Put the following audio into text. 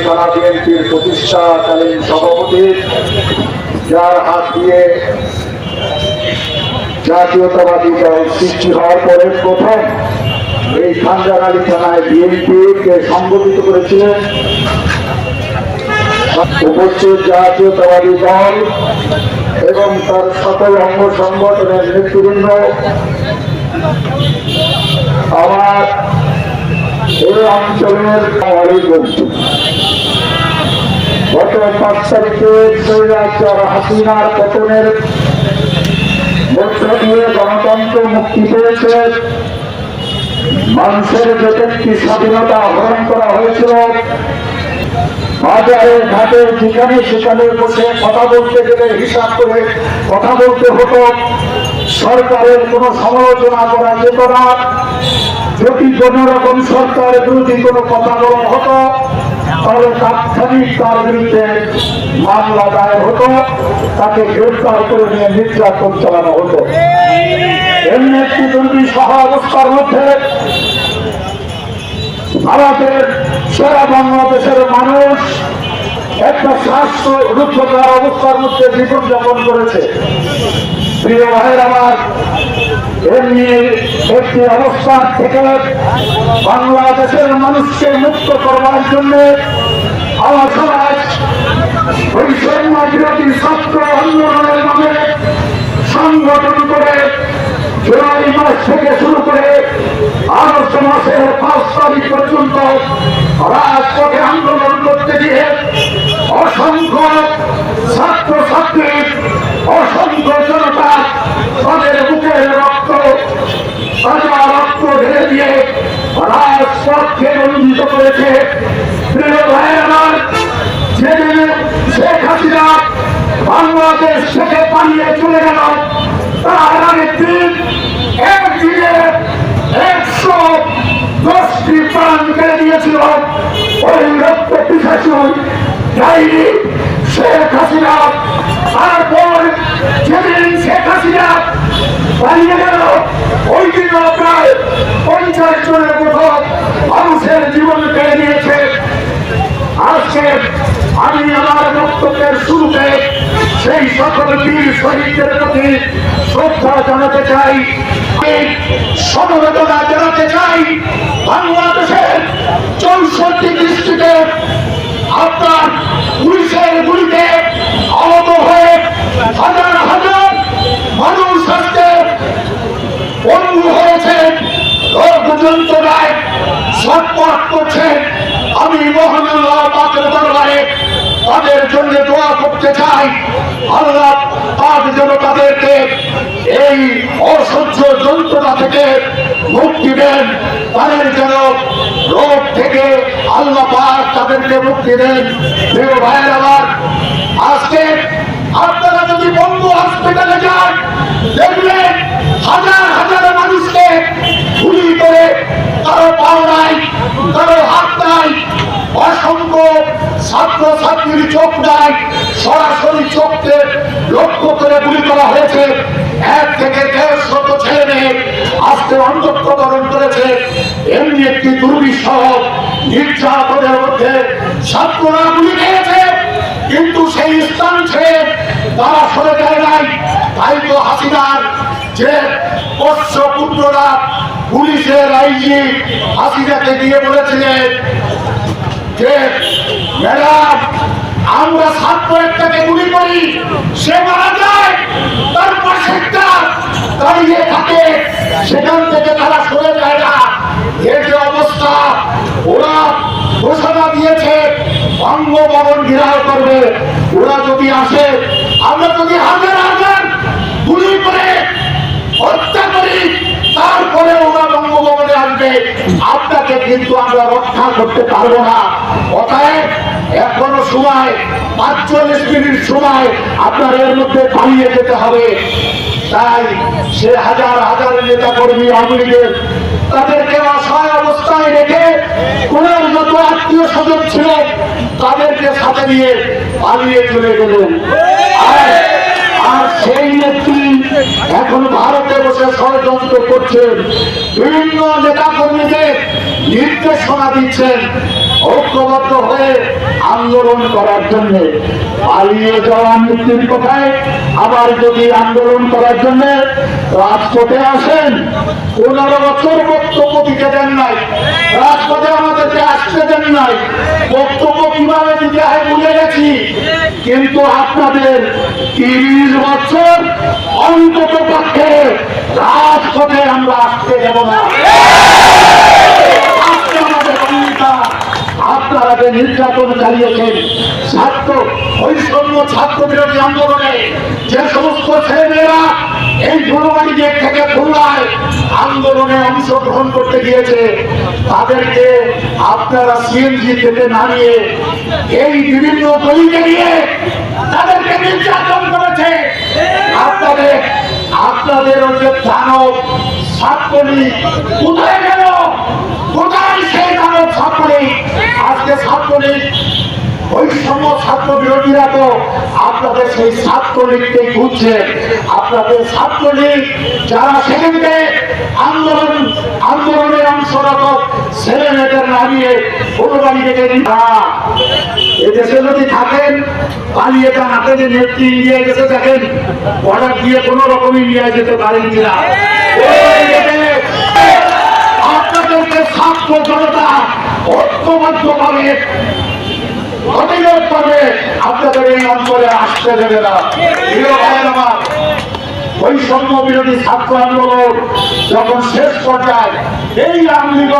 থানা বিএনপির প্রতিষ্ঠাকালীন সভাপতি, যার হাত দিয়ে জাতীয়তাবাদী দল সৃষ্টি হওয়ার পরে প্রথম এই খানজানালী থানায় বিএনপিকে সংগঠিত করেছিলেন। উপস্থিত জাতীয়তাবাদী দল এবং তার সকল অঙ্গ সংগঠনের নেতৃবৃন্দ, আমার এই অঞ্চলের গত 5 তারিখে স্বৈরাচার হাসিনার পতনের মধ্য দিয়ে গণতন্ত্র মুক্তি পেয়েছে। মানুষের যে ব্যক্তি স্বাধীনতা হরণ করা হয়েছিল, বাজারে ঘাটে যেখানে সেখানে বসে কথা বলতে গেলে হিসাব করে কথা বলতে হতো, সরকারের কোনো সমালোচনা করা যেত না। যদি কোন রকম সরকারের বিরোধী কোনো কথা বলা হতো তাহলে তাৎক্ষণিক তার বিরুদ্ধে মামলা দায়ের হতো, তাকে গ্রেফতার করে নিয়ে নির্যাতন চালানো হতো। এমনি একটি দুর্বিষহ অবস্থার মধ্যে ভারতের সারা বাংলাদেশের মানুষ একটা স্বাস্থ্য রুদ্ধকার অবস্থার মধ্যে জীবনযাপন করেছে। প্রিয় ভাইয়ের আমার, এমনি একটি অবস্থান থেকে বাংলাদেশের মানুষকে মুক্ত করবার জন্য আমার সমাজ বৈষম্য বিরোধী ছাত্র আন্দোলনের নামে সংগঠন করে জুলাই মাস থেকে শুরু করে আগস্ট মাসের 5 তারিখ পর্যন্ত রাজপথে আন্দোলন করতে গিয়ে অসংখ্য ছাত্রছাত্রী, অসংখ্য জনতা তাদের বুকের রক্ত তাজা রক্ত ঢেলে দিয়ে রাজপথকে রঞ্জিত করেছে। প্রিয় ভাইয়েরা, যেদিন শেখ হাসিনা বাংলাদেশ থেকে পালিয়ে চলে গেল, তার আগের দিন একদিনে 110টি প্রাণ কেড়ে দিয়েছিল ওই রক্ত পিছাসু ডাইনি শেখ হাসিনা। তারপর যেদিন শেখ হাসিনা পালিয়ে গেল, ওই দিন প্রায় 50 জনের মতো মানুষের জীবন কেড়ে দিয়েছে। আজকে আমি আমার বক্তব্যের শুরুতে সেই সকল বীর শহীদদের প্রতি শ্রদ্ধা জানাতে চাই, সমবেদনা জানাতে চাই। বাংলাদেশের 64 ডিস্ট্রিক্টে আপনার পুলিশের গুলিতে আহত হয়ে হাজার হাজার মানুষ আজকে পঙ্গু হয়েছে, রোগ যন্ত্রণায় ছটফট করছে। আমি মহান আল্লাহ পাকের দরবারে তাদের জন্য দোয়া করতে চাই। আল্লাহ পাক যেন তাদেরকে এই অসহ্য যন্ত্রণা থেকে মুক্তি দেন, তাদের যেন রোগ থেকে আল্লাহ পাক তাদেরকে মুক্তি দেন। প্রিয় ভাইয়ের আমার, আজকে আপনারা যদি বঙ্গু হসপিটালে যান, দেখবেন হাজার হাজার মানুষকে গুলি করে, কারো পাও নাই, কারো হাত নাই, অসংখ্য ছাত্রছাত্রীর চোখ নাই, সরাসরি চোখকে লক্ষ্য করে গুলি করা হয়েছে। 1 থেকে 150 ছেলে মেয়ে আজকে অন্তঃকরণ করেছে। এমনি একটি দুর্বিষহ নির্যাতনের মধ্যে ছাত্ররা গুলি খেয়েছে, কিন্তু সেই স্থান ছেড়ে তারা সরে যায় নাই। তাই তো হাসিনার যে পোষ্য পুত্ররা পুলিশের আইজি হাসিনাকে দিয়ে বলেছিলেন যে ম্যাডাম, আমরা ছাত্র একটাকে গুলি করি, সে মারা যায়, তার পাশেরটা দাঁড়িয়ে থাকে, সেখান থেকে তারা সরে যায় না। এর যে অবস্থা, ওরা ঘোষণা দিয়েছে বঙ্গভবন ঘেরাও করবে। ওরা যদি আসে, আমরা যদি হাজার হাজার গুলি করে হত্যা করি, তারপরে ওরা বঙ্গভবনে আসবে, আপনাকে কিন্তু আমরা রক্ষা করতে পারবো না। অতএব এখনো সময়, 45 মিনিট সময়, আপনার এর মধ্যে পালিয়ে যেতে হবে। তাই সে হাজার হাজার নেতা কর্মী আওয়ামী লীগের তাদেরকে অসহায় অবস্থায় রেখে কোন যত আত্মীয় স্বজন ছিল তাদেরকে সাথে নিয়ে পালিয়ে চলে গেলেন। আর সেই নেত্রী এখন ভারতে বসে ষড়যন্ত্র করছেন, বিভিন্ন নেতা কর্মীদের নির্দেশনা দিচ্ছেন। ঐক্যবদ্ধ হয়ে আন্দোলন করার জন্য। পালিয়ে যাওয়া মুক্তির কথায় আবার যদি আন্দোলন করার জন্য রাজপথে আসেন, 15 বছর বক্তব্য দিতে দেন নাই, রাজপথে আমাদেরকে আসতে দেন নাই, বক্তব্য কিভাবে দিতে হয় ভুলে গেছি। কিন্তু আপনাদের 30 বছর অন্তত পক্ষে রাজপথে আমরা আসতে দেব না। আজকে আমাদের অঙ্গীকার। আপনারা যে নির্যাতন চালিয়েছেন ছাত্র বৈষম্য ছাত্র বিরোধী আন্দোলনে, যে সমস্ত ছেলেমেয়েরা এই ফুলবাড়ি গেট থেকে খুলনায় আন্দোলনে অংশগ্রহণ করতে গিয়েছে, তাদেরকে আপনারা সিএনজি থেকে নামিয়ে এই বিভিন্ন গলিতে নিয়ে তাদেরকে নির্যাতন করেছে। আপনাদের যে দানব ছাত্রলীগ কোথায় গেল? কোথায় সেই দানব ছাত্রলীগ? আজকে ছাত্রলীগ বৈষম্য ছাত্র বিরোধীরা তো আপনাদের সেই ছাত্রলীগকে খুঁজছে। আপনাদের ছাত্রলীগ যারা সেখানে আন্দোলনের অংশরত ছেলে মেয়েদের নামিয়ে ফুলবাড়ি থেকে এদেশে যদি থাকেন, পালিয়ে যান। আপনাদের নেত্রী ইন্ডিয়ায় গেছে, দেখেন বর্ডার দিয়ে কোন রকম ইন্ডিয়ায় যেতে পারেন কিনা। আপনাদেরকে ছাত্র জনতা ঐক্যবদ্ধ ভাবে প্রতিরোধ করবে, আপনাদের এই অঞ্চলে আসতে দেবে না। আমার বৈষম্য বিরোধী ছাত্র আন্দোলন যখন শেষ পর্যায়ে এই আওয়ামী লীগ